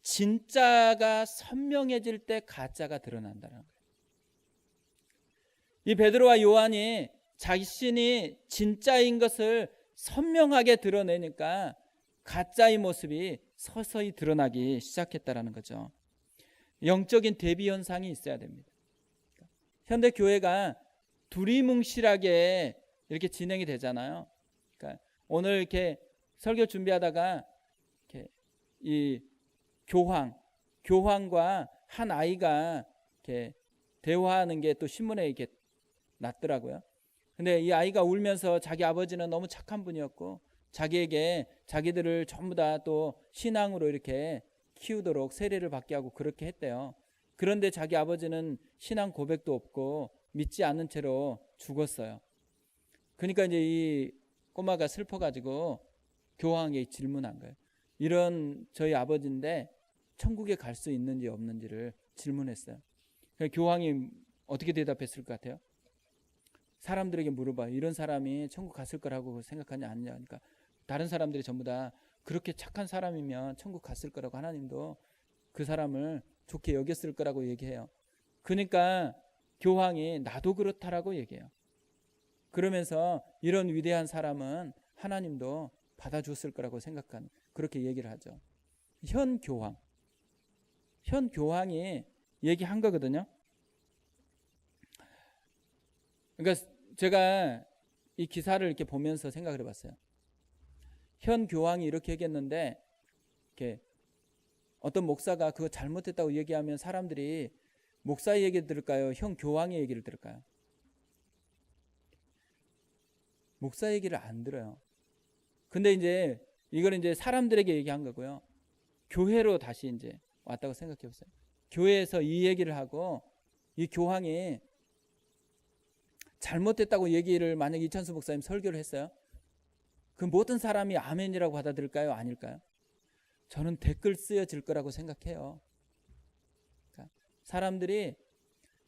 진짜가 선명해질 때 가짜가 드러난다는 거예요. 이 베드로와 요한이 자신이 진짜인 것을 선명하게 드러내니까 가짜의 모습이 서서히 드러나기 시작했다라는 거죠. 영적인 대비 현상이 있어야 됩니다. 현대 교회가 두리뭉실하게 이렇게 진행이 되잖아요. 그러니까 오늘 이렇게 설교 준비하다가 이렇게 이 교황과 한 아이가 이렇게 대화하는 게 또 신문에 이렇게 났더라고요. 근데 이 아이가 울면서 자기 아버지는 너무 착한 분이었고 자기에게 자기들을 전부 다 또 신앙으로 이렇게 키우도록 세례를 받게 하고 그렇게 했대요. 그런데 자기 아버지는 신앙 고백도 없고 믿지 않는 채로 죽었어요. 그러니까 이제 이 꼬마가 슬퍼가지고 교황에게 질문한 거예요. 이런 저희 아버지인데 천국에 갈 수 있는지 없는지를 질문했어요. 교황이 어떻게 대답했을 것 같아요? 사람들에게 물어봐요. 이런 사람이 천국 갔을 거라고 생각하냐 아니냐. 그러니까 다른 사람들이 전부 다 그렇게 착한 사람이면 천국 갔을 거라고, 하나님도 그 사람을 좋게 여겼을 거라고 얘기해요. 그러니까 교황이 나도 그렇다라고 얘기해요. 그러면서 이런 위대한 사람은 하나님도 받아줬을 거라고 생각하는, 그렇게 얘기를 하죠. 현 교황이 얘기한 거거든요. 그러니까 제가 이 기사를 이렇게 보면서 생각을 해봤어요. 현 교황이 이렇게 얘기했는데 이렇게 어떤 목사가 그거 잘못했다고 얘기하면 사람들이 목사의 얘기를 들을까요? 현 교황의 얘기를 들을까요? 목사 얘기를 안 들어요. 근데 이제 이거는 이제 사람들에게 얘기한 거고요. 교회로 다시 이제 왔다고 생각해 보세요. 교회에서 이 얘기를 하고 이 교황이 잘못됐다고 얘기를 만약 이찬수 목사님 설교를 했어요. 그 모든 사람이 아멘이라고 받아들일까요? 아닐까요? 저는 댓글 쓰여질 거라고 생각해요. 그러니까 사람들이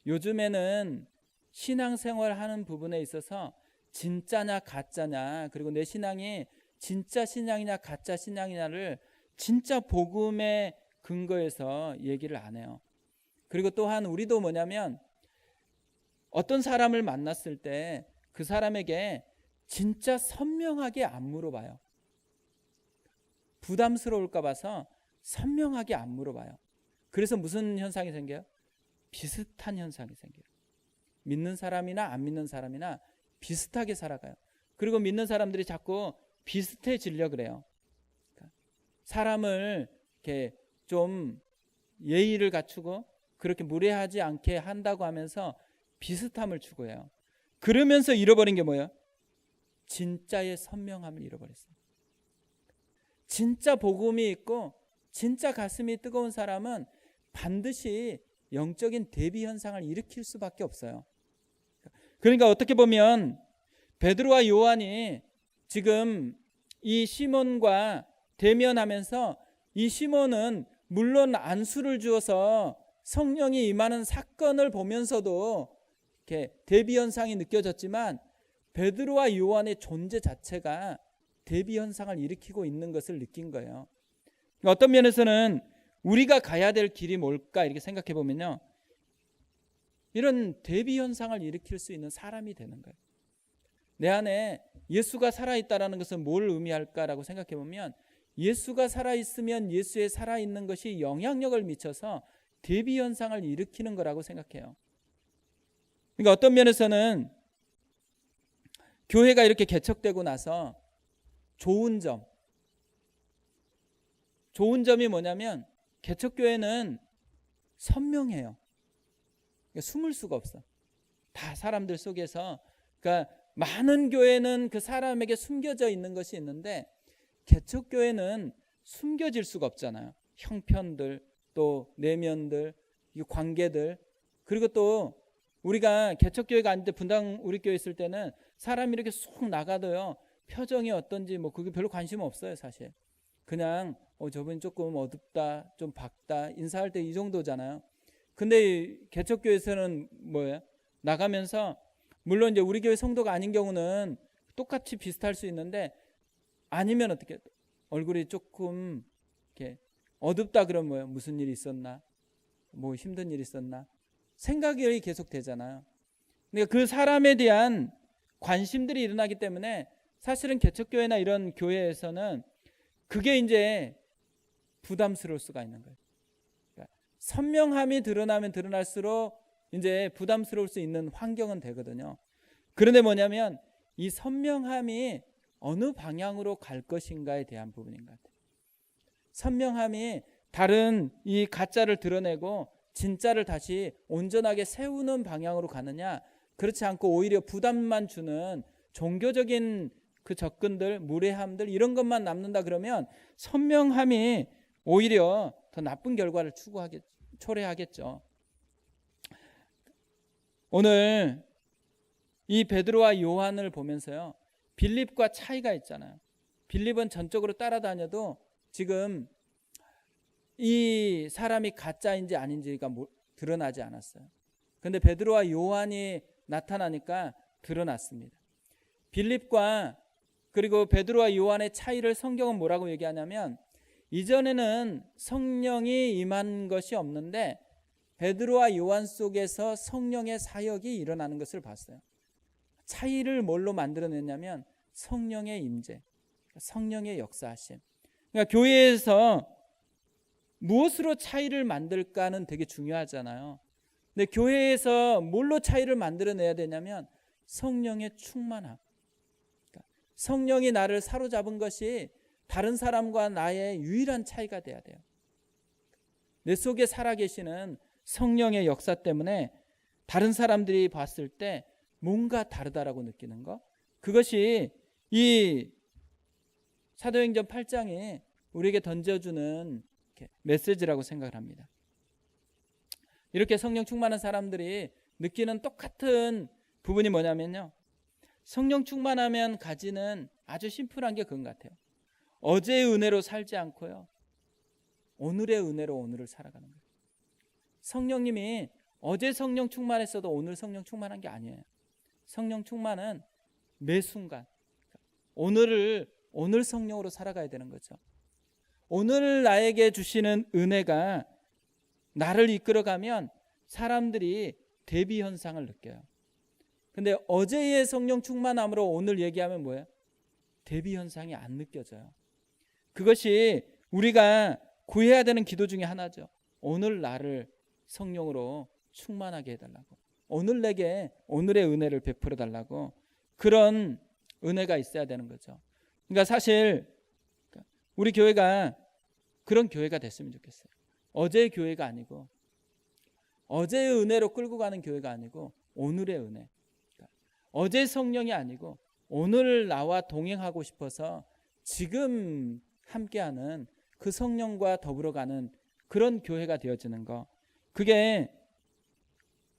요즘에는 신앙생활 하는 부분에 있어서 진짜냐 가짜냐, 그리고 내 신앙이 진짜 신앙이냐 가짜 신앙이냐를 진짜 복음의 근거에서 얘기를 안 해요. 그리고 또한 우리도 뭐냐면 어떤 사람을 만났을 때 그 사람에게 진짜 선명하게 안 물어봐요. 부담스러울까 봐서 선명하게 안 물어봐요. 그래서 무슨 현상이 생겨요? 비슷한 현상이 생겨요. 믿는 사람이나 안 믿는 사람이나 비슷하게 살아가요. 그리고 믿는 사람들이 자꾸 비슷해지려고 그래요. 사람을 이렇게 좀 예의를 갖추고 그렇게 무례하지 않게 한다고 하면서 비슷함을 추구해요. 그러면서 잃어버린 게 뭐예요? 진짜의 선명함을 잃어버렸어요. 진짜 복음이 있고 진짜 가슴이 뜨거운 사람은 반드시 영적인 대비 현상을 일으킬 수밖에 없어요. 그러니까 어떻게 보면 베드로와 요한이 지금 이 시몬과 대면하면서 이 시몬은 물론 안수를 주어서 성령이 임하는 사건을 보면서도 이렇게 대비 현상이 느껴졌지만 베드로와 요한의 존재 자체가 대비 현상을 일으키고 있는 것을 느낀 거예요. 어떤 면에서는 우리가 가야 될 길이 뭘까 이렇게 생각해 보면요, 이런 대비 현상을 일으킬 수 있는 사람이 되는 거예요. 내 안에 예수가 살아있다는 것은 뭘 의미할까라고 생각해 보면 예수가 살아있으면 예수의 살아있는 것이 영향력을 미쳐서 대비 현상을 일으키는 거라고 생각해요. 그러니까 어떤 면에서는 교회가 이렇게 개척되고 나서 좋은 점이 뭐냐면 개척교회는 선명해요. 그러니까 숨을 수가 없어. 다 사람들 속에서. 그러니까 많은 교회는 그 사람에게 숨겨져 있는 것이 있는데 개척교회는 숨겨질 수가 없잖아요. 형편들, 또 내면들, 관계들. 그리고 또 우리가 개척교회가 아닌데 분당 우리 교회 있을 때는 사람이 이렇게 쏙 나가도요, 표정이 어떤지 뭐 그게 별로 관심 없어요, 사실. 그냥 저분이 조금 어둡다, 좀 밝다, 인사할 때 이 정도잖아요. 근데 개척교회에서는 뭐예요? 나가면서 물론 이제 우리 교회 성도가 아닌 경우는 똑같이 비슷할 수 있는데, 아니면 어떻게 얼굴이 조금 이렇게 어둡다 그러면 뭐예요? 무슨 일이 있었나? 뭐 힘든 일이 있었나? 생각이 계속 되잖아요. 그러니까 그 사람에 대한 관심들이 일어나기 때문에 사실은 개척교회나 이런 교회에서는 그게 이제 부담스러울 수가 있는 거예요. 그러니까 선명함이 드러나면 드러날수록 이제 부담스러울 수 있는 환경은 되거든요. 그런데 뭐냐면 이 선명함이 어느 방향으로 갈 것인가에 대한 부분인 것 같아요. 선명함이 다른 이 가짜를 드러내고 진짜를 다시 온전하게 세우는 방향으로 가느냐, 그렇지 않고 오히려 부담만 주는 종교적인 그 접근들, 무례함들 이런 것만 남는다 그러면 선명함이 오히려 더 나쁜 결과를 초래하겠죠. 오늘 이 베드로와 요한을 보면서요, 빌립과 차이가 있잖아요. 빌립은 전적으로 따라다녀도 지금 이 사람이 가짜인지 아닌지가 드러나지 않았어요. 그런데 베드로와 요한이 나타나니까 드러났습니다. 빌립과 그리고 베드로와 요한의 차이를 성경은 뭐라고 얘기하냐면, 이전에는 성령이 임한 것이 없는데 베드로와 요한 속에서 성령의 사역이 일어나는 것을 봤어요. 차이를 뭘로 만들어냈냐면 성령의 임재, 성령의 역사하심. 그러니까 교회에서 무엇으로 차이를 만들까는 되게 중요하잖아요. 근데 교회에서 뭘로 차이를 만들어내야 되냐면 성령의 충만함. 그러니까 성령이 나를 사로잡은 것이 다른 사람과 나의 유일한 차이가 돼야 돼요. 내 속에 살아계시는 성령의 역사 때문에 다른 사람들이 봤을 때 뭔가 다르다라고 느끼는 것, 그것이 이 사도행전 8장이 우리에게 던져주는 메시지라고 생각을 합니다. 이렇게 성령 충만한 사람들이 느끼는 똑같은 부분이 뭐냐면요, 성령 충만하면 가지는 아주 심플한 게 그건 같아요. 어제의 은혜로 살지 않고요, 오늘의 은혜로 오늘을 살아가는 거예요. 성령님이 어제 성령 충만했어도 오늘 성령 충만한 게 아니에요. 성령 충만은 매 순간 오늘 성령으로 살아가야 되는 거죠. 오늘 나에게 주시는 은혜가 나를 이끌어가면 사람들이 대비 현상을 느껴요. 근데 어제의 성령 충만함으로 오늘 얘기하면 뭐예요? 대비 현상이 안 느껴져요. 그것이 우리가 구해야 되는 기도 중에 하나죠. 오늘 나를 성령으로 충만하게 해달라고, 오늘 내게 오늘의 은혜를 베풀어 달라고, 그런 은혜가 있어야 되는 거죠. 그러니까 사실 우리 교회가 그런 교회가 됐으면 좋겠어요. 어제의 교회가 아니고, 어제의 은혜로 끌고 가는 교회가 아니고 오늘의 은혜, 어제 성령이 아니고 오늘 나와 동행하고 싶어서 지금 함께하는 그 성령과 더불어가는 그런 교회가 되어지는 거, 그게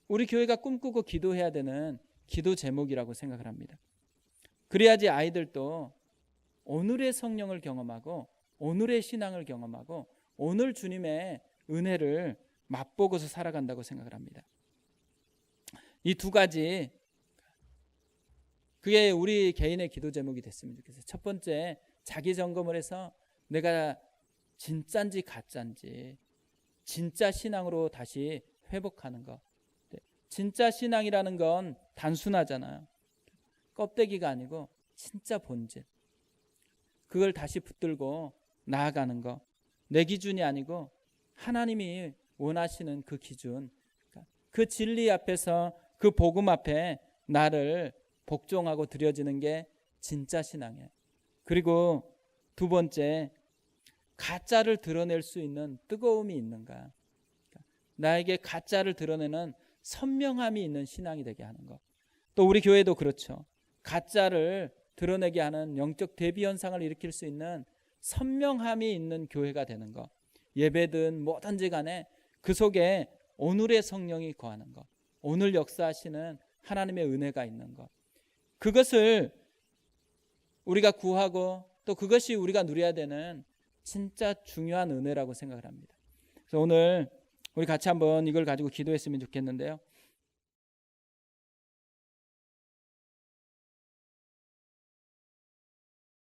우리 교회가 꿈꾸고 기도해야 되는 기도 제목이라고 생각을 합니다. 그래야지 아이들도 오늘의 성령을 경험하고 오늘의 신앙을 경험하고 오늘 주님의 은혜를 맛보고서 살아간다고 생각을 합니다. 이 두 가지, 그게 우리 개인의 기도 제목이 됐으면 좋겠어요. 첫 번째, 자기 점검을 해서 내가 진짜인지 가짜인지 진짜 신앙으로 다시 회복하는 것. 진짜 신앙이라는 건 단순하잖아요. 껍데기가 아니고 진짜 본질. 그걸 다시 붙들고 나아가는 거. 내 기준이 아니고 하나님이 원하시는 그 기준, 그 진리 앞에서 그 복음 앞에 나를 복종하고 드려지는 게 진짜 신앙이에요. 그리고 두 번째, 가짜를 드러낼 수 있는 뜨거움이 있는가. 나에게 가짜를 드러내는 선명함이 있는 신앙이 되게 하는 것. 또 우리 교회도 그렇죠. 가짜를 드러내게 하는 영적 대비 현상을 일으킬 수 있는 선명함이 있는 교회가 되는 것. 예배든 뭐든지 간에 그 속에 오늘의 성령이 거하는 것, 오늘 역사하시는 하나님의 은혜가 있는 것, 그것을 우리가 구하고 또 그것이 우리가 누려야 되는 진짜 중요한 은혜라고 생각을 합니다. 그래서 오늘 우리 같이 한번 이걸 가지고 기도했으면 좋겠는데요.